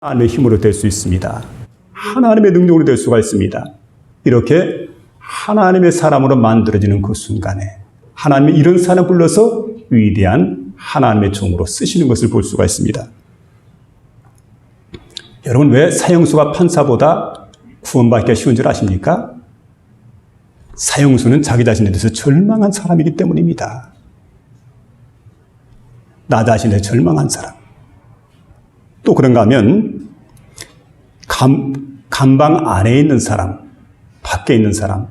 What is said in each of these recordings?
하나님의 힘으로 될 수 있습니다. 하나님의 능력으로 될 수가 있습니다. 이렇게 하나님의 사람으로 만들어지는 그 순간에 하나님이 이런 사람 불러서 위대한 하나님의 종으로 쓰시는 것을 볼 수가 있습니다. 여러분, 왜 사형수가 판사보다 구원받기가 쉬운 줄 아십니까? 사형수는 자기 자신에 대해서 절망한 사람이기 때문입니다. 나 자신에 절망한 사람. 또 그런가 하면 감방 안에 있는 사람, 밖에 있는 사람,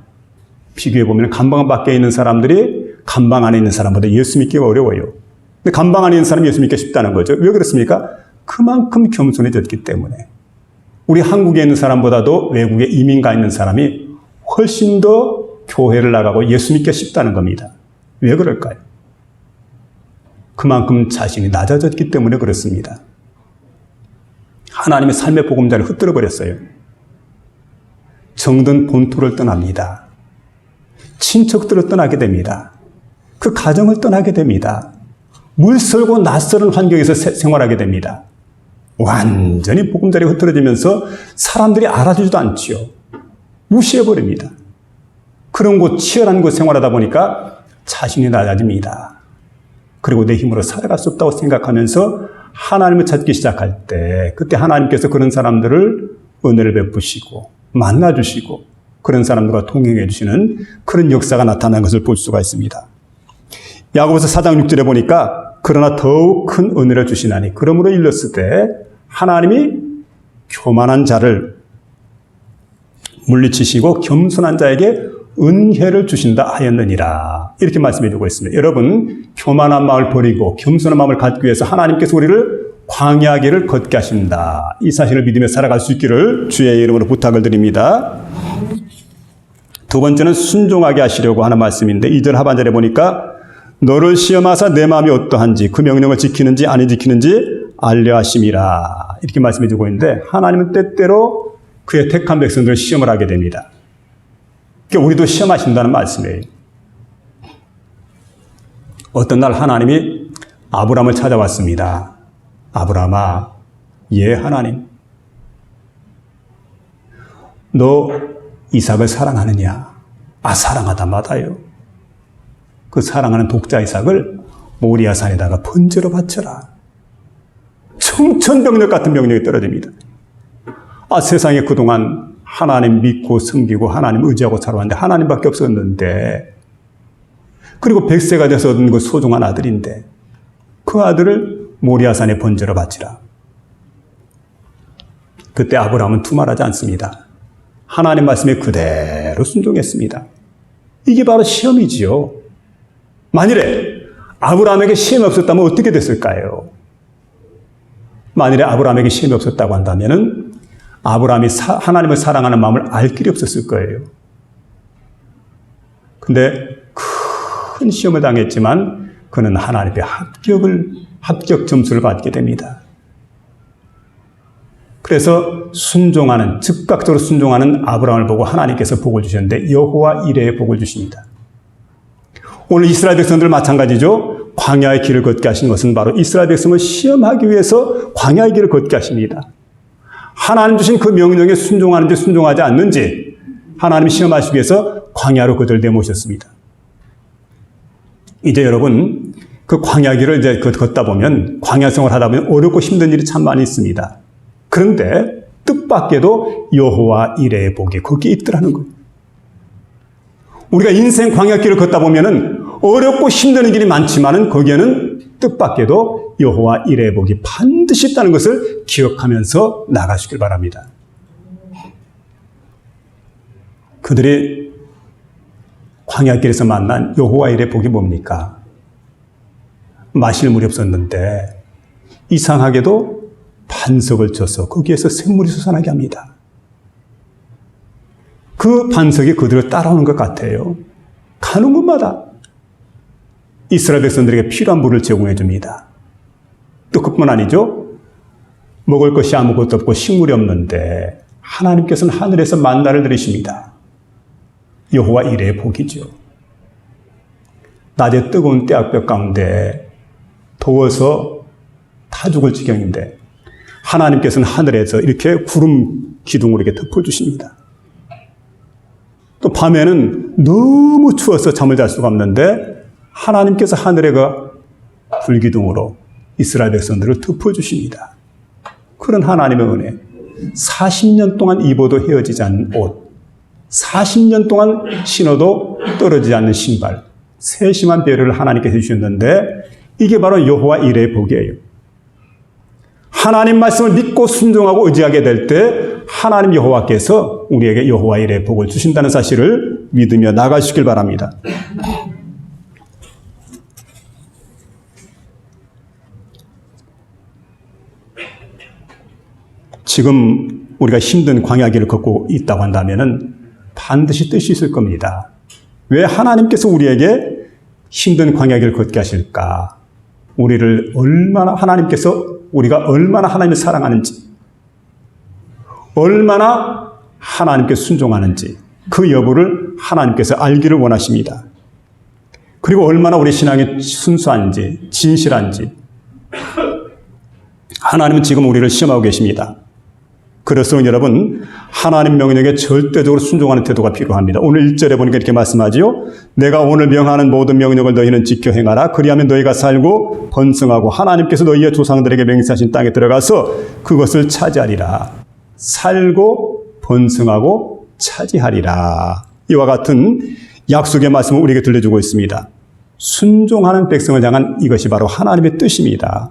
비교해보면 감방 밖에 있는 사람들이 감방 안에 있는 사람보다 예수 믿기가 어려워요. 근데 감방 안에 있는 사람이 예수 믿기 쉽다는 거죠. 왜 그렇습니까? 그만큼 겸손해졌기 때문에. 우리 한국에 있는 사람보다도 외국에 이민 가 있는 사람이 훨씬 더 교회를 나가고 예수 믿기가 쉽다는 겁니다. 왜 그럴까요? 그만큼 자신이 낮아졌기 때문에 그렇습니다. 하나님의 삶의 보금자를 흩뜨려 버렸어요. 정든 본토를 떠납니다. 친척들을 떠나게 됩니다. 그 가정을 떠나게 됩니다. 물설고 낯설은 환경에서 생활하게 됩니다. 완전히 보금자리가 흩어지면서 사람들이 알아주지도 않지요. 무시해버립니다. 그런 곳, 치열한 곳 생활하다 보니까 자신이 낮아집니다. 그리고 내 힘으로 살아갈 수 없다고 생각하면서 하나님을 찾기 시작할 때, 그때 하나님께서 그런 사람들을 은혜를 베푸시고 만나주시고 그런 사람들과 동행해 주시는 그런 역사가 나타나는 것을 볼 수가 있습니다. 야고보서 4장 6절에 보니까 그러나 더욱 큰 은혜를 주시나니 그러므로 일렀을 때 하나님이 교만한 자를 물리치시고 겸손한 자에게 은혜를 주신다 하였느니라. 이렇게 말씀해 주고 있습니다. 여러분, 교만한 마음을 버리고 겸손한 마음을 갖기 위해서 하나님께서 우리를 광야 길을 걷게 하신다. 이 사실을 믿으며 살아갈 수 있기를 주의 이름으로 부탁을 드립니다. 두 번째는 순종하게 하시려고 하는 말씀인데 2절 하반절에 보니까 너를 시험하사 내 마음이 어떠한지 그 명령을 지키는지 아니 지키는지 알려 하심이라. 이렇게 말씀해 주고 있는데 하나님은 때때로 그의 택한 백성들을 시험을 하게 됩니다. 그러니까 우리도 시험하신다는 말씀이에요. 어떤 날 하나님이 아브라함을 찾아왔습니다. 아브라함아, 예 하나님. 너 이삭을 사랑하느냐? 아, 사랑하다 마다요. 그 사랑하는 독자 이삭을 모리아산에다가 번제로 바쳐라. 청천벽력 같은 명령이 떨어집니다. 아, 세상에 그동안 하나님 믿고 섬기고 하나님 의지하고 살아왔는데 하나님밖에 없었는데, 그리고 100세가 돼서 얻은 그 소중한 아들인데 그 아들을 모리아산에 번제로 바치라. 그때 아브라함은 두말하지 않습니다. 하나님 말씀에 그대로 순종했습니다. 이게 바로 시험이지요. 만일에 아브라함에게 시험이 없었다면 어떻게 됐을까요? 만일에 아브라함에게 시험이 없었다고 한다면은 아브라함이 하나님을 사랑하는 마음을 알 길이 없었을 거예요. 근데 큰 시험을 당했지만 그는 하나님의 합격 점수를 받게 됩니다. 그래서 순종하는, 즉각적으로 순종하는 아브라함을 보고 하나님께서 복을 주셨는데 여호와 이레의 복을 주십니다. 오늘 이스라엘 백성들 마찬가지죠. 광야의 길을 걷게 하신 것은 바로 이스라엘 백성을 시험하기 위해서 광야의 길을 걷게 하십니다. 하나님 주신 그 명령에 순종하는지 순종하지 않는지 하나님이 시험하시기 위해서 광야로 그들을 내모셨습니다. 이제 여러분, 그 광야 길을 이제 걷다 보면, 광야 생활을 하다 보면 어렵고 힘든 일이 참 많이 있습니다. 그런데 뜻밖에도 여호와 이레의 복이 거기에 있더라는 거예요. 우리가 인생 광야 길을 걷다 보면은 어렵고 힘든 길이 많지만은 거기에는 뜻밖에도 여호와 이레의 복이 반드시 있다는 것을 기억하면서 나가시길 바랍니다. 그들이 광야길에서 만난 여호와 이레의 복이 뭡니까? 마실 물이 없었는데 이상하게도 반석을 쳐서 거기에서 샘물이 솟아나게 합니다. 그 반석이 그들을 따라오는 것 같아요. 가는 곳마다 이스라엘 백성들에게 필요한 물을 제공해 줍니다. 또 그뿐 아니죠. 먹을 것이 아무것도 없고 식물이 없는데 하나님께서는 하늘에서 만나를 내리십니다. 여호와 이레의 복이죠. 낮에 뜨거운 떼약볕 가운데 더워서 타 죽을 지경인데 하나님께서는 하늘에서 이렇게 구름 기둥으로 이렇게 덮어주십니다. 또 밤에는 너무 추워서 잠을 잘 수가 없는데 하나님께서 하늘에 그 불기둥으로 이스라엘 백성들을 덮어주십니다. 그런 하나님의 은혜. 40년 동안 입어도 헤어지지 않는 옷, 40년 동안 신어도 떨어지지 않는 신발, 세심한 배려를 하나님께서 해주셨는데 이게 바로 여호와 일의 복이에요. 하나님 말씀을 믿고 순종하고 의지하게 될 때 하나님 여호와께서 우리에게 여호와 일의 복을 주신다는 사실을 믿으며 나가시길 바랍니다. 지금 우리가 힘든 광야길을 걷고 있다고 한다면 반드시 뜻이 있을 겁니다. 왜 하나님께서 우리에게 힘든 광야길을 걷게 하실까? 우리를 얼마나 우리가 얼마나 하나님을 사랑하는지, 얼마나 하나님께 순종하는지 그 여부를 하나님께서 알기를 원하십니다. 그리고 얼마나 우리 신앙이 순수한지, 진실한지 하나님은 지금 우리를 시험하고 계십니다. 그래서 여러분, 하나님 명령에 절대적으로 순종하는 태도가 필요합니다. 오늘 1절에 보니까 이렇게 말씀하지요. 내가 오늘 명하는 모든 명령을 너희는 지켜 행하라. 그리하면 너희가 살고 번성하고 하나님께서 너희의 조상들에게 맹세하신 땅에 들어가서 그것을 차지하리라. 살고 번성하고 차지하리라. 이와 같은 약속의 말씀을 우리에게 들려주고 있습니다. 순종하는 백성을 향한 이것이 바로 하나님의 뜻입니다.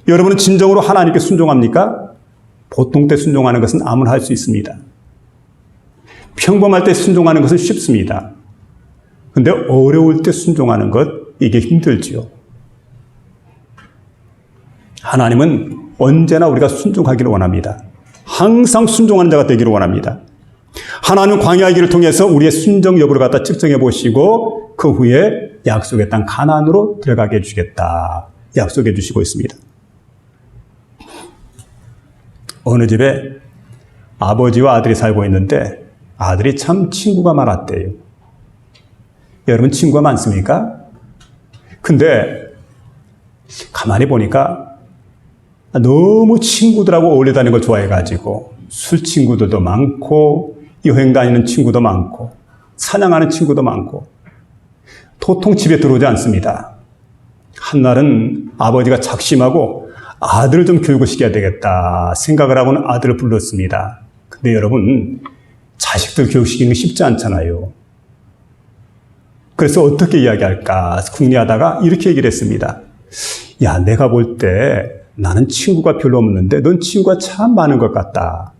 여러분은 진정으로 하나님께 순종합니까? 보통 때 순종하는 것은 아무나 할 수 있습니다. 평범할 때 순종하는 것은 쉽습니다. 그런데 어려울 때 순종하는 것, 이게 힘들지요. 하나님은 언제나 우리가 순종하기를 원합니다. 항상 순종하는 자가 되기를 원합니다. 하나님은 광야의 길을 통해서 우리의 순종 여부를 갖다 측정해 보시고 그 후에 약속의 땅 가나안으로 들어가게 해주겠다 약속해 주시고 있습니다. 어느 집에 아버지와 아들이 살고 있는데 아들이 참 친구가 많았대요. 여러분 친구가 많습니까? 근데 가만히 보니까 너무 친구들하고 어울려 다니는 걸 좋아해가지고 술 친구들도 많고 여행 다니는 친구도 많고 사냥하는 친구도 많고 도통 집에 들어오지 않습니다. 한날은 아버지가 작심하고 아들을 좀 교육시켜야 되겠다 생각을 하고는 아들을 불렀습니다. 근데 여러분 자식들 교육시키는 게 쉽지 않잖아요. 그래서 어떻게 이야기할까 궁리하다가 이렇게 얘기를 했습니다. 야, 내가 볼 때 나는 친구가 별로 없는데 넌 친구가 참 많은 것 같다.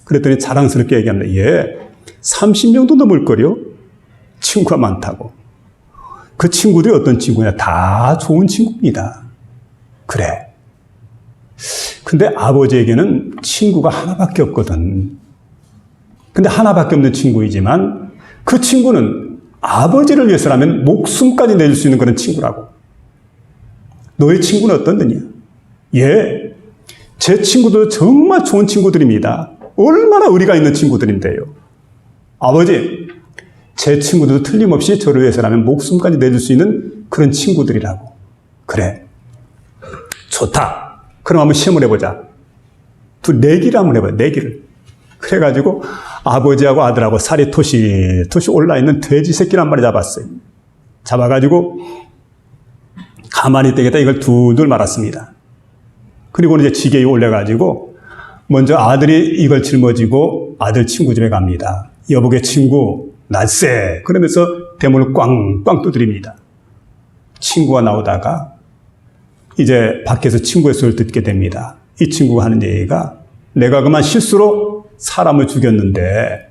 그랬더니 자랑스럽게 얘기합니다. 얘 30명도 넘을걸요? 친구가 많다고. 그 친구들이 어떤 친구냐? 다 좋은 친구입니다. 그래. 근데 아버지에게는 친구가 하나밖에 없거든. 근데 하나밖에 없는 친구이지만 그 친구는 아버지를 위해서라면 목숨까지 내줄 수 있는 그런 친구라고. 너의 친구는 어떤느냐? 예, 제 친구도 정말 좋은 친구들입니다. 얼마나 의리가 있는 친구들인데요. 아버지, 제 친구들도 틀림없이 저를 위해서라면 목숨까지 내줄 수 있는 그런 친구들이라고. 그래, 좋다. 그럼 한번 시험을 해보자. 내기를 한번 해봐요. 내기를. 그래가지고 아버지하고 아들하고 살이 토시 올라있는 돼지 새끼를 한 마리 잡았어요. 잡아가지고 가만히 있다가 이걸 둘둘 말았습니다. 그리고는 이제 지게에 올려가지고 먼저 아들이 이걸 짊어지고 아들 친구 집에 갑니다. 여보게 친구 날쌔 그러면서 대문을 꽝꽝 두드립니다. 친구가 나오다가 이제 밖에서 친구의 소리를 듣게 됩니다. 이 친구가 하는 얘기가 내가 그만 실수로 사람을 죽였는데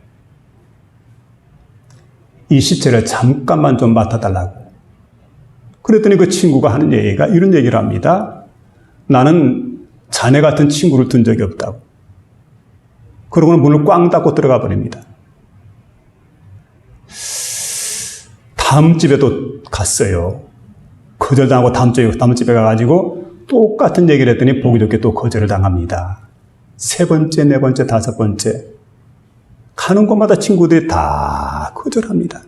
이 시체를 잠깐만 좀 맡아달라고. 그랬더니 그 친구가 하는 얘기가 이런 얘기를 합니다. 나는 자네 같은 친구를 둔 적이 없다고. 그러고는 문을 꽝 닫고 들어가 버립니다. 다음 집에도 갔어요. 거절당하고 다음 집에 가가지고 똑같은 얘기를 했더니 보기 좋게 또 거절을 당합니다. 세 번째, 네 번째, 다섯 번째. 가는 곳마다 친구들이 다 거절합니다.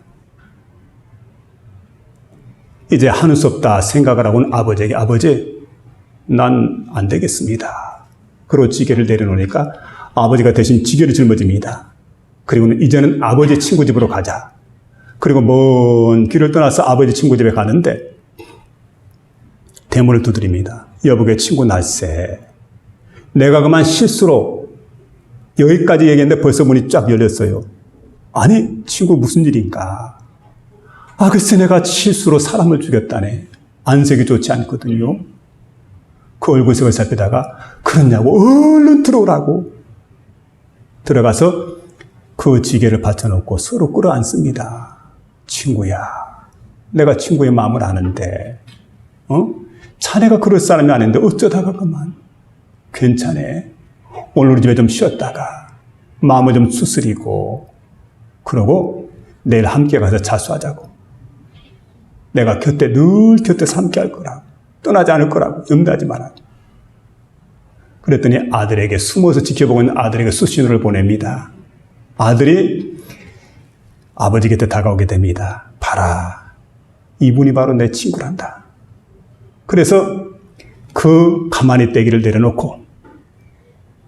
이제 하는 수 없다 생각을 하고는 아버지에게 아버지, 난 안 되겠습니다. 그리고 지게를 내려놓으니까 아버지가 대신 지게를 짊어집니다. 그리고는 이제는 아버지 친구 집으로 가자. 그리고 먼 길을 떠나서 아버지 친구 집에 가는데 대문을 두드립니다. 여보게 친구 날쌔. 내가 그만 실수로 여기까지 얘기했는데 벌써 문이 쫙 열렸어요. 아니 친구 무슨 일인가. 아 글쎄 내가 실수로 사람을 죽였다네. 안색이 좋지 않거든요. 그 얼굴색을 살피다가 그렇냐고 얼른 들어오라고. 들어가서 그 지게를 받쳐놓고 서로 끌어안습니다. 친구야, 내가 친구의 마음을 아는데, 자네가 그럴 사람이 아닌데 어쩌다가 그만. 괜찮네. 오늘 우리 집에 좀 쉬었다가 마음을 좀 추스리고 그러고 내일 함께 가서 자수하자고. 내가 늘 곁에서 함께 할 거라고. 떠나지 않을 거라고. 염려하지 마라. 그랬더니 아들에게 숨어서 지켜보고 있는 아들에게 수신호를 보냅니다. 아들이 아버지 곁에 다가오게 됩니다. 봐라. 이분이 바로 내 친구란다. 그래서 그 가만히 떼기를 내려놓고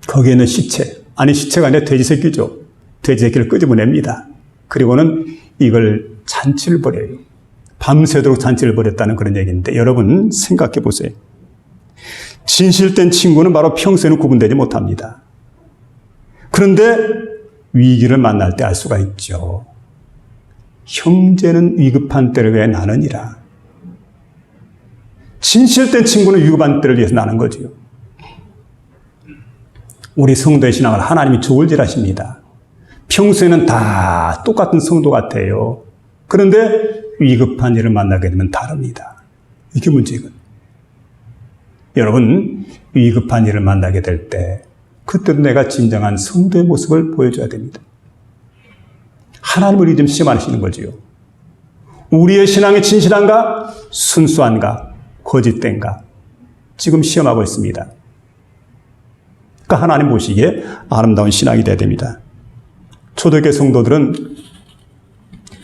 거기에 있는 시체, 아니 시체가 아니라 돼지 새끼죠. 돼지 새끼를 끄집어냅니다. 그리고는 이걸 잔치를 벌여요. 밤새도록 잔치를 벌였다는 그런 얘기인데 여러분 생각해 보세요. 진실된 친구는 바로 평소에는 구분되지 못합니다. 그런데 위기를 만날 때 알 수가 있죠. 형제는 위급한 때를 위해 나느니라. 진실된 친구는 위급한 때를 위해서 나는 거죠. 우리 성도의 신앙을 하나님이 저울질하십니다. 평소에는 다 똑같은 성도 같아요. 그런데 위급한 일을 만나게 되면 다릅니다. 이게 문제거든요. 여러분, 위급한 일을 만나게 될 때 그때도 내가 진정한 성도의 모습을 보여줘야 됩니다. 하나님을 지금 시험하시는 거지요. 우리의 신앙이 진실한가? 순수한가? 거짓된가? 지금 시험하고 있습니다. 그러니까 하나님 보시기에 아름다운 신앙이 돼야 됩니다. 초대교회 성도들은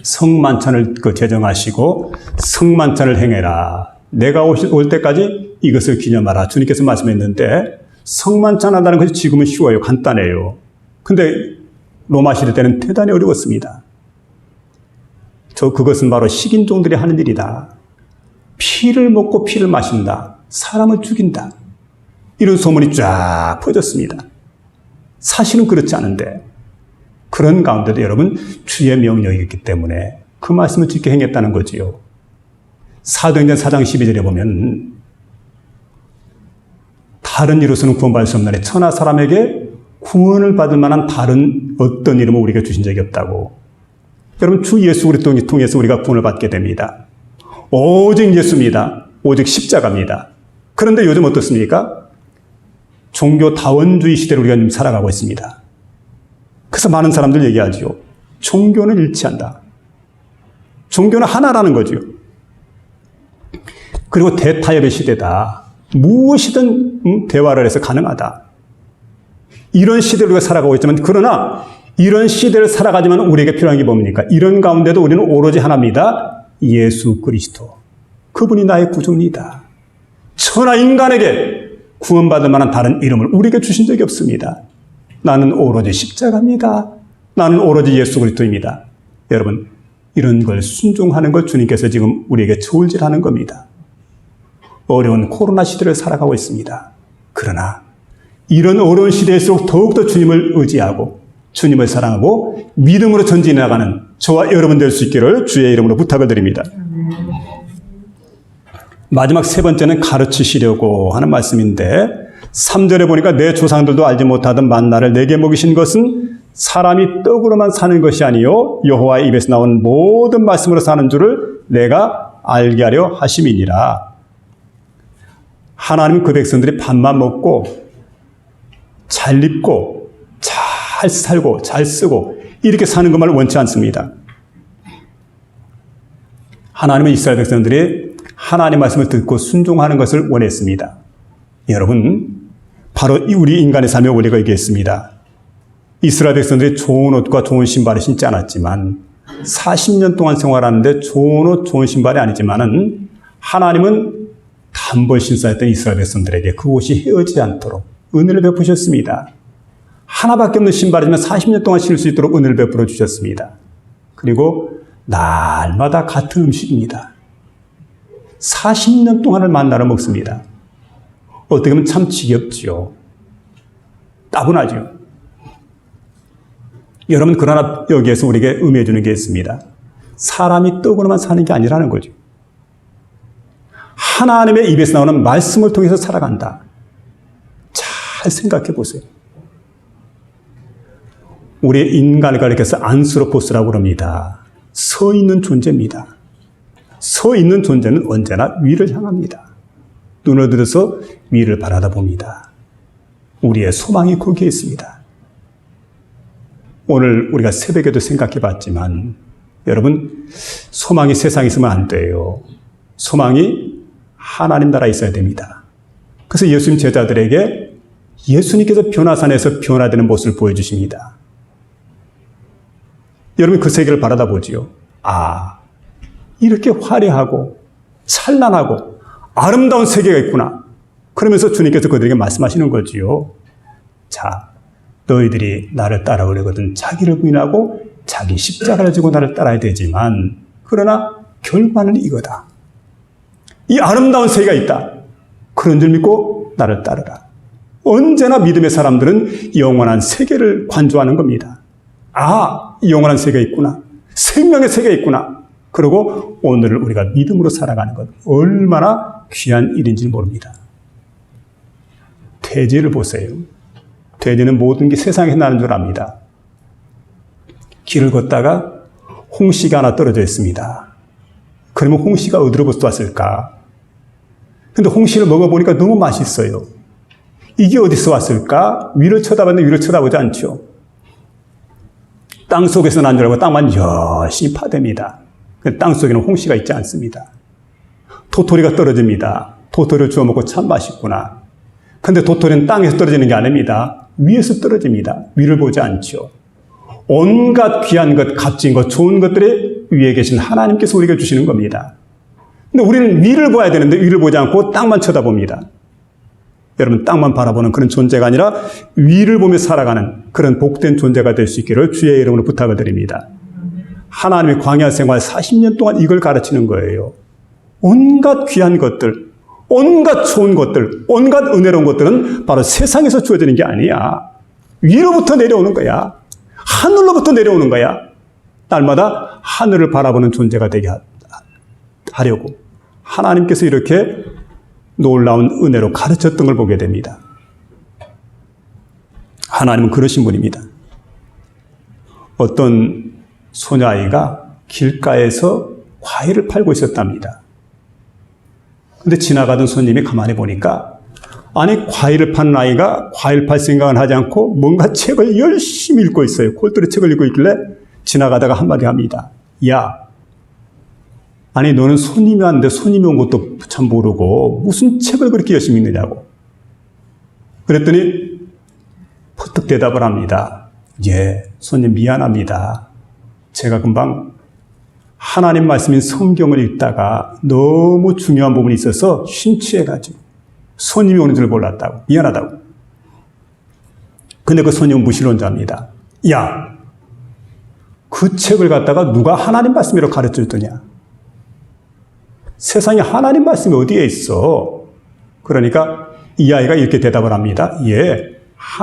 성만찬을 제정하시고 성만찬을 행해라. 내가 올 때까지 이것을 기념하라. 주님께서 말씀했는데 성만찬 한다는 것이 지금은 쉬워요. 간단해요. 근데 로마 시대 때는 대단히 어려웠습니다. 그것은 바로 식인종들이 하는 일이다. 피를 먹고 피를 마신다. 사람을 죽인다. 이런 소문이 쫙 퍼졌습니다. 사실은 그렇지 않은데 그런 가운데도 여러분 주의 명령이기 때문에 그 말씀을 지켜 행했다는 거지요. 사도행전 4장 12절에 보면 다른 이로서는 구원받을 수 없나니 천하 사람에게 구원을 받을 만한 다른 어떤 이름을 우리에게 주신 적이 없다고. 여러분 주 예수 그리스도를 통해서 우리가 구원을 받게 됩니다. 오직 예수입니다. 오직 십자가입니다. 그런데 요즘 어떻습니까? 종교다원주의 시대를 우리가 지금 살아가고 있습니다. 그래서 많은 사람들 얘기하죠. 종교는 일치한다. 종교는 하나라는 거죠. 그리고 대타협의 시대다. 무엇이든 대화를 해서 가능하다. 이런 시대를 우리가 살아가고 있지만 그러나 이런 시대를 살아가지만 우리에게 필요한 게 뭡니까? 이런 가운데도 우리는 오로지 하나입니다. 예수 그리스도. 그분이 나의 구주입니다. 천하 인간에게 구원받을 만한 다른 이름을 우리에게 주신 적이 없습니다. 나는 오로지 십자가입니다. 나는 오로지 예수 그리스도입니다. 여러분, 이런 걸 순종하는 걸 주님께서 지금 우리에게 저울질하는 겁니다. 어려운 코로나 시대를 살아가고 있습니다. 그러나 이런 어려운 시대일수록 더욱더 주님을 의지하고 주님을 사랑하고 믿음으로 전진해 나가는 저와 여러분 될 수 있기를 주의 이름으로 부탁을 드립니다. 마지막 세 번째는 가르치시려고 하는 말씀인데 3절에 보니까 내 조상들도 알지 못하던 만나를 내게 먹이신 것은 사람이 떡으로만 사는 것이 아니요 여호와의 입에서 나온 모든 말씀으로 사는 줄을 내가 알게 하려 하심이니라. 하나님은 그 백성들이 밥만 먹고 잘 입고 잘 살고 잘 쓰고 이렇게 사는 것만 원치 않습니다. 하나님은 이스라엘 백성들이 하나님의 말씀을 듣고 순종하는 것을 원했습니다. 여러분, 바로 우리 인간의 삶의 원리가 이게 있습니다. 이스라엘 백성들이 좋은 옷과 좋은 신발을 신지 않았지만 40년 동안 생활하는데 좋은 옷, 좋은 신발이 아니지만은 하나님은 단벌 신사했던 이스라엘 백성들에게 그 옷이 헤어지지 않도록 은혜를 베푸셨습니다. 하나밖에 없는 신발이지만 40년 동안 신을 수 있도록 은혜를 베풀어 주셨습니다. 그리고 날마다 같은 음식입니다. 40년 동안을 만나러 먹습니다. 어떻게 보면 참 지겹지요. 따분하죠. 여러분, 그러나 여기에서 우리에게 의미해 주는 게 있습니다. 사람이 떡으로만 사는 게 아니라는 거죠. 하나님의 입에서 나오는 말씀을 통해서 살아간다. 잘 생각해 보세요. 우리 인간을 가리켜서 안스로포스라고 그럽니다. 서 있는 존재입니다. 서 있는 존재는 언제나 위를 향합니다. 눈을 들어서 위를 바라다 봅니다. 우리의 소망이 거기에 있습니다. 오늘 우리가 새벽에도 생각해 봤지만 여러분, 소망이 세상에 있으면 안 돼요. 소망이 하나님 나라에 있어야 됩니다. 그래서 예수님 제자들에게 예수님께서 변화산에서 변화되는 모습을 보여주십니다. 여러분, 그 세계를 바라다 보지요. 아, 이렇게 화려하고 찬란하고 아름다운 세계가 있구나. 그러면서 주님께서 그들에게 말씀하시는 거지요. 자, 너희들이 나를 따라오려거든 자기를 부인하고 자기 십자가를 지고 나를 따라야 되지만 그러나 결과는 이거다. 이 아름다운 세계가 있다. 그런 줄 믿고 나를 따르라. 언제나 믿음의 사람들은 영원한 세계를 관조하는 겁니다. 아, 영원한 세계가 있구나. 생명의 세계가 있구나. 그리고 오늘을 우리가 믿음으로 살아가는 것 얼마나 귀한 일인지 모릅니다. 돼지를 보세요. 돼지는 모든 게 세상에서 나는 줄 압니다. 길을 걷다가 홍시가 하나 떨어져 있습니다. 그러면 홍시가 어디로부터 왔을까? 근데 홍시를 먹어보니까 너무 맛있어요. 이게 어디서 왔을까? 위를 쳐다봤는데 위를 쳐다보지 않죠. 땅 속에서 난 줄 알고 땅만 열심히 파댑니다. 땅 속에는 홍시가 있지 않습니다. 도토리가 떨어집니다. 도토리를 주워 먹고 참 맛있구나. 근데 도토리는 땅에서 떨어지는 게 아닙니다. 위에서 떨어집니다. 위를 보지 않죠. 온갖 귀한 것, 값진 것, 좋은 것들이 위에 계신 하나님께서 우리에게 주시는 겁니다. 근데 우리는 위를 봐야 되는데 위를 보지 않고 땅만 쳐다봅니다. 여러분, 땅만 바라보는 그런 존재가 아니라 위를 보며 살아가는 그런 복된 존재가 될 수 있기를 주의 이름으로 부탁을 드립니다. 하나님의 광야 생활 40년 동안 이걸 가르치는 거예요. 온갖 귀한 것들, 온갖 좋은 것들, 온갖 은혜로운 것들은 바로 세상에서 주어지는 게 아니야. 위로부터 내려오는 거야. 하늘로부터 내려오는 거야. 날마다 하늘을 바라보는 존재가 되게 하려고 하나님께서 이렇게 놀라운 은혜로 가르쳤던 걸 보게 됩니다. 하나님은 그러신 분입니다. 어떤 소녀아이가 길가에서 과일을 팔고 있었답니다. 근데 지나가던 손님이 가만히 보니까 아니, 과일을 파는 아이가 과일 팔 생각은 하지 않고 뭔가 책을 열심히 읽고 있어요. 골똘히 책을 읽고 있길래 지나가다가 한마디 합니다. 야, 아니 너는 손님이 왔는데 손님이 온 것도 참 모르고 무슨 책을 그렇게 열심히 읽느냐고. 그랬더니 퍼뜩 대답을 합니다. 예, 손님 미안합니다. 제가 금방 하나님 말씀인 성경을 읽다가 너무 중요한 부분이 있어서 심취해가지고 손님이 오는 줄 몰랐다고. 미안하다고. 근데 그 손님은 무신론자입니다. 야, 그 책을 갖다가 누가 하나님 말씀이라고 가르쳐줬더냐. 세상에 하나님 말씀이 어디에 있어? 그러니까 이 아이가 이렇게 대답을 합니다. 예,